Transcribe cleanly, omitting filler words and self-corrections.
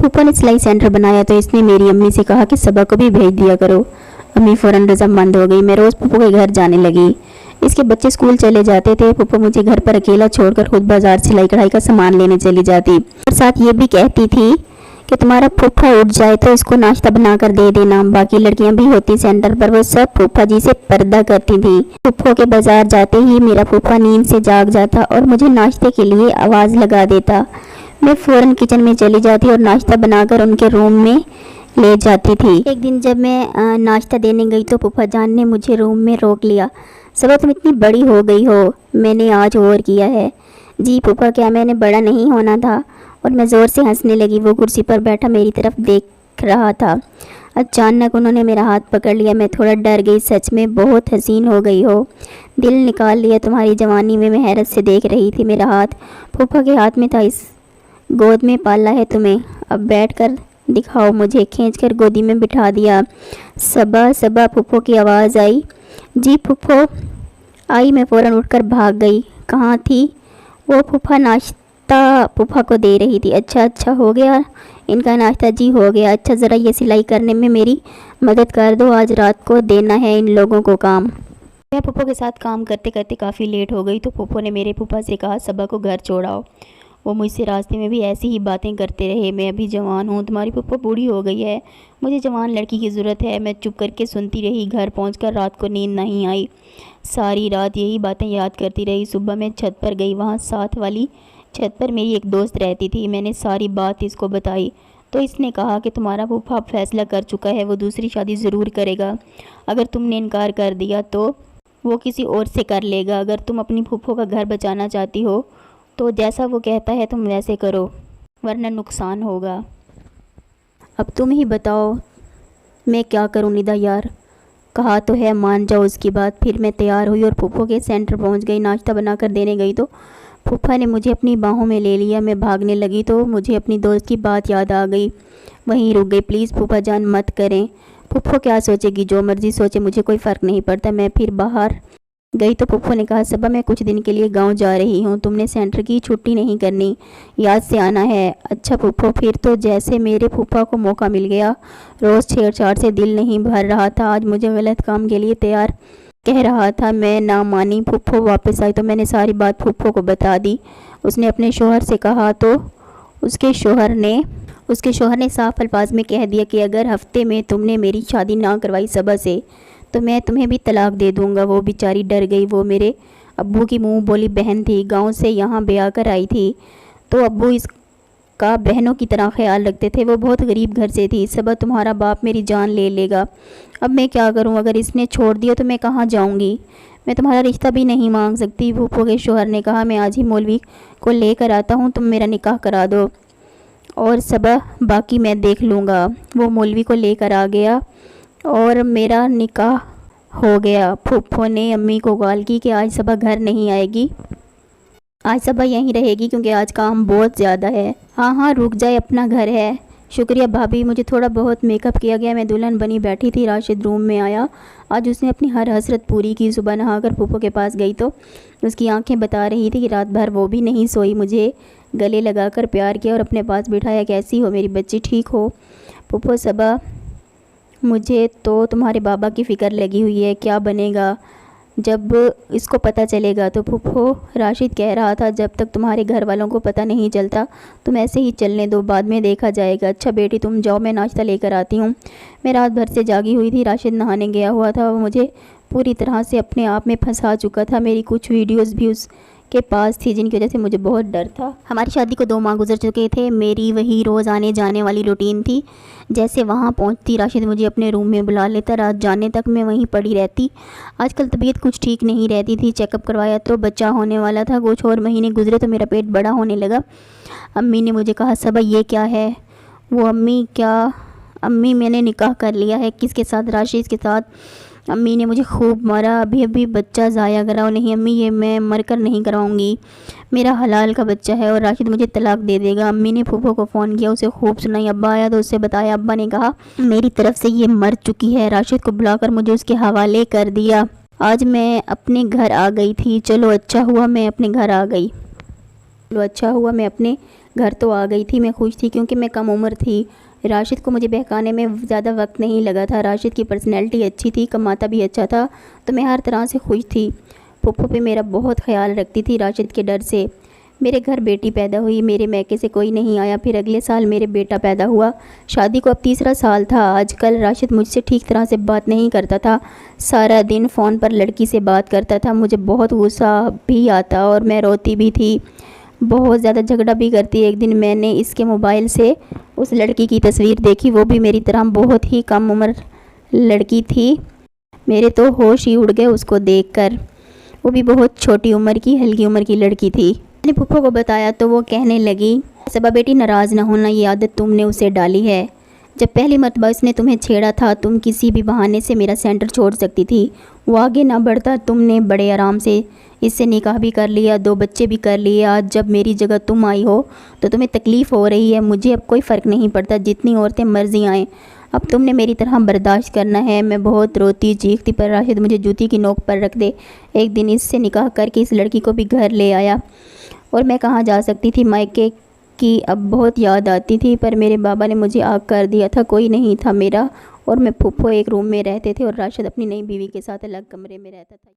फूफा ने सिलाई सेंटर बनाया तो इसने मेरी अम्मी से कहा कि सबा को भी भेज दिया करो। अम्मी फ़ौरन रजामंद हो गई। मैं रोज़ फूफा के घर जाने लगी। इसके बच्चे स्कूल चले जाते थे। फूफा मुझे घर पर अकेला छोड़कर खुद बाजार सिलाई कढ़ाई का सामान लेने चली जाती और साथ ये भी कहती थी कि तुम्हारा फूफा उठ जाए तो इसको नाश्ता बना कर दे देना। बाकी लड़कियां भी होती सेंटर पर, वो सब फूफा जी से पर्दा करती थी। फूफा के बाजार जाते ही मेरा फूफा नींद से जाग जाता और मुझे नाश्ते के लिए आवाज़ लगा देता। मैं फ़ौरन किचन में चली जाती और नाश्ता बनाकर उनके रूम में ले जाती थी। एक दिन जब मैं नाश्ता देने गई तो फूफा जान ने मुझे रूम में रोक लिया। सबा तुम इतनी बड़ी हो गई हो, मैंने आज और किया है। जी फूफा, क्या मैंने बड़ा नहीं होना था? और मैं ज़ोर से हंसने लगी। वो कुर्सी पर बैठा मेरी तरफ देख रहा था। अचानक उन्होंने मेरा हाथ पकड़ लिया। मैं थोड़ा डर गई। सच में बहुत हसीन हो गई हो, दिल निकाल लिया तुम्हारी जवानी में। मैं हैरत से देख रही थी। मेरा हाथ फूफा के हाथ में था। इस गोद में पाला है तुम्हें, अब बैठ कर दिखाओ मुझे। खींचकर गोदी में बिठा दिया। सबा सबा, फूफो की आवाज़ आई। जी फूफो आई। मैं फ़ौरन उठकर भाग गई। कहाँ थी वो? फूफा नाश्ता फूफा को दे रही थी। अच्छा हो गया इनका नाश्ता। जी हो गया। अच्छा, ज़रा ये सिलाई करने में मेरी मदद कर दो, आज रात को देना है इन लोगों को काम। मैं फूफो के साथ काम करते करते काफ़ी लेट हो गई तो फूफो ने मेरे फूफा से कहा सबा को घर छोड़ाओ। वो मुझसे रास्ते में भी ऐसी ही बातें करते रहे। मैं अभी जवान हूँ, तुम्हारी फूफो बूढ़ी हो गई है, मुझे जवान लड़की की ज़रूरत है। मैं चुप करके सुनती रही। घर पहुंचकर रात को नींद नहीं आई। सारी रात यही बातें याद करती रही। सुबह मैं छत पर गई। वहाँ साथ वाली छत पर मेरी एक दोस्त रहती थी। मैंने सारी बात इसको बताई तो इसने कहा कि तुम्हारा फूफा अब फैसला कर चुका है, वो दूसरी शादी ज़रूर करेगा। अगर तुमने इनकार कर दिया तो वो किसी और से कर लेगा। अगर तुम अपनी फूफो का घर बचाना चाहती हो तो जैसा वो कहता है तुम वैसे करो, वरना नुकसान होगा। अब तुम ही बताओ मैं क्या करूं निदा यार? कहा तो है मान जाओ उसकी बात। फिर मैं तैयार हुई और फूफो के सेंटर पहुंच गई। नाश्ता बनाकर देने गई तो फूफा ने मुझे अपनी बाहों में ले लिया। मैं भागने लगी तो मुझे अपनी दोस्त की बात याद आ गई। वहीं रुक गई। प्लीज़ फूफा जान मत करें। फूफो क्या सोचेगी? जो मर्ज़ी सोचे, मुझे कोई फ़र्क नहीं पड़ता। मैं फिर बाहर गई तो फूफो ने कहा सबा मैं कुछ दिन के लिए गांव जा रही हूँ, तुमने सेंटर की छुट्टी नहीं करनी, याद से आना है। अच्छा फूफो। फिर तो जैसे मेरे फूफा को मौका मिल गया। रोज़ छेड़छाड़ से दिल नहीं भर रहा था। आज मुझे गलत काम के लिए तैयार कह रहा था, मैं ना मानी। फूफो वापस आई तो मैंने सारी बात फूफो को बता दी। उसने अपने शोहर से कहा तो उसके शोहर ने साफ अल्फाज में कह दिया कि अगर हफ्ते में तुमने मेरी शादी ना करवाई सबा से तो मैं तुम्हें भी तलाक दे दूंगा। वो बेचारी डर गई। वो मेरे अब्बू की मुंह बोली बहन थी। गांव से यहाँ ब्याह कर आई थी तो अब्बू इसका बहनों की तरह ख्याल रखते थे। वो बहुत गरीब घर से थी। सबा तुम्हारा बाप मेरी जान ले लेगा। अब मैं क्या करूँ? अगर इसने छोड़ दिया तो मैं कहाँ जाऊँगी? मैं तुम्हारा रिश्ता भी नहीं मांग सकती। फूफो के शोहर ने कहा मैं आज ही मौलवी को लेकर आता हूँ, तुम मेरा निकाह करा दो और सबा बाकी मैं देख लूँगा। वो मौलवी को लेकर आ गया और मेरा निकाह हो गया। फूफो ने अम्मी को कॉल की कि आज सबा घर नहीं आएगी, आज सबा यहीं रहेगी क्योंकि आज काम बहुत ज़्यादा है। हाँ रुक जाए, अपना घर है। शुक्रिया भाभी, मुझे थोड़ा बहुत मेकअप किया गया। मैं दुल्हन बनी बैठी थी। राशिद रूम में आया। आज उसने अपनी हर हसरत पूरी की। सुबह नहाकर फूफो के पास गई तो उसकी आंखें बता रही थी कि रात भर वो भी नहीं सोई। मुझे गले लगाकर प्यार किया और अपने पास बिठाया। कैसी हो मेरी बच्ची, ठीक हो? फूफो सबा मुझे तो तुम्हारे बाबा की फ़िक्र लगी हुई है, क्या बनेगा जब इसको पता चलेगा? तो फूफो राशिद कह रहा था जब तक तुम्हारे घर वालों को पता नहीं चलता तुम ऐसे ही चलने दो, बाद में देखा जाएगा। अच्छा बेटी तुम जाओ, मैं नाश्ता लेकर आती हूँ। मैं रात भर से जागी हुई थी। राशिद नहाने गया हुआ था। वो मुझे पूरी तरह से अपने आप में फंसा चुका था। मेरी कुछ वीडियोस भी उसके पास थी जिनकी वजह से मुझे बहुत डर था। हमारी शादी को 2 माह गुजर चुके थे। मेरी वही रोज़ आने जाने वाली रूटीन थी। जैसे वहाँ पहुँचती राशिद मुझे अपने रूम में बुला लेता। रात जाने तक मैं वहीं पड़ी रहती। आजकल तबीयत कुछ ठीक नहीं रहती थी। चेकअप करवाया तो बच्चा होने वाला था। कुछ और महीने गुजरे तो मेरा पेट बड़ा होने लगा। अम्मी ने मुझे कहा सबा ये क्या है? वो अम्मी मैंने निकाह कर लिया है। किसके साथ? राशिद के साथ। अम्मी ने मुझे खूब मारा। अभी बच्चा ज़ाया कराओ। नहीं अम्मी, ये मैं मर कर नहीं कराऊंगी, मेरा हलाल का बच्चा है और राशिद मुझे तलाक दे देगा। अम्मी ने फूफो को फ़ोन किया, उसे खूब सुनाई। अब्बा आया तो उससे बताया। अब्बा ने कहा मेरी तरफ से ये मर चुकी है। राशिद को बुलाकर मुझे उसके हवाले कर दिया। आज मैं अपने घर आ गई थी। चलो अच्छा हुआ मैं अपने घर आ गई। चलो अच्छा हुआ मैं अपने घर तो आ गई थी, मैं खुश थी क्योंकि मैं कम उम्र थी। राशिद को मुझे बहकाने में ज़्यादा वक्त नहीं लगा था। राशिद की पर्सनैलिटी अच्छी थी, कमाता भी अच्छा था, तो मैं हर तरह से खुश थी। फूफो पे मेरा बहुत ख्याल रखती थी राशिद के डर से। मेरे घर बेटी पैदा हुई, मेरे मैके से कोई नहीं आया। फिर अगले साल मेरे बेटा पैदा हुआ। शादी को अब तीसरा साल था। आजकल राशिद मुझसे ठीक तरह से बात नहीं करता था, सारा दिन फ़ोन पर लड़की से बात करता था। मुझे बहुत गुस्सा भी आता और मैं रोती भी थी, बहुत ज़्यादा झगड़ा भी करती। एक दिन मैंने इसके मोबाइल से उस लड़की की तस्वीर देखी, वो भी मेरी तरह बहुत ही कम उम्र लड़की थी। मेरे तो होश ही उड़ गए उसको देखकर। वो भी बहुत छोटी उम्र की, हल्की उम्र की लड़की थी। मैंने फूफो को बताया तो वो कहने लगी, सबा बेटी नाराज़ ना होना, ये आदत तुमने उसे डाली है। जब पहली मरतबा इसने तुम्हें छेड़ा था, तुम किसी भी बहाने से मेरा सेंटर छोड़ सकती थी। वो आगे ना बढ़ता, तुमने बड़े आराम से इससे निकाह भी कर लिया, 2 बच्चे भी कर लिए। आज जब मेरी जगह तुम आई हो तो तुम्हें तकलीफ़ हो रही है। मुझे अब कोई फ़र्क नहीं पड़ता, जितनी औरतें मर्जी आएँ, अब तुमने मेरी तरह बर्दाश्त करना है। मैं बहुत रोती चीखती, पर राशिद मुझे जूती की नोक पर रख दे। एक दिन इससे निकाह करके इस लड़की को भी घर ले आया और मैं कहाँ जा सकती थी। मायके की अब बहुत याद आती थी, पर मेरे बाबा ने मुझे आग कर दिया था। कोई नहीं था मेरा और मैं फूफो एक रूम में रहते थे और राशिद अपनी नई बीवी के साथ अलग कमरे में रहता था।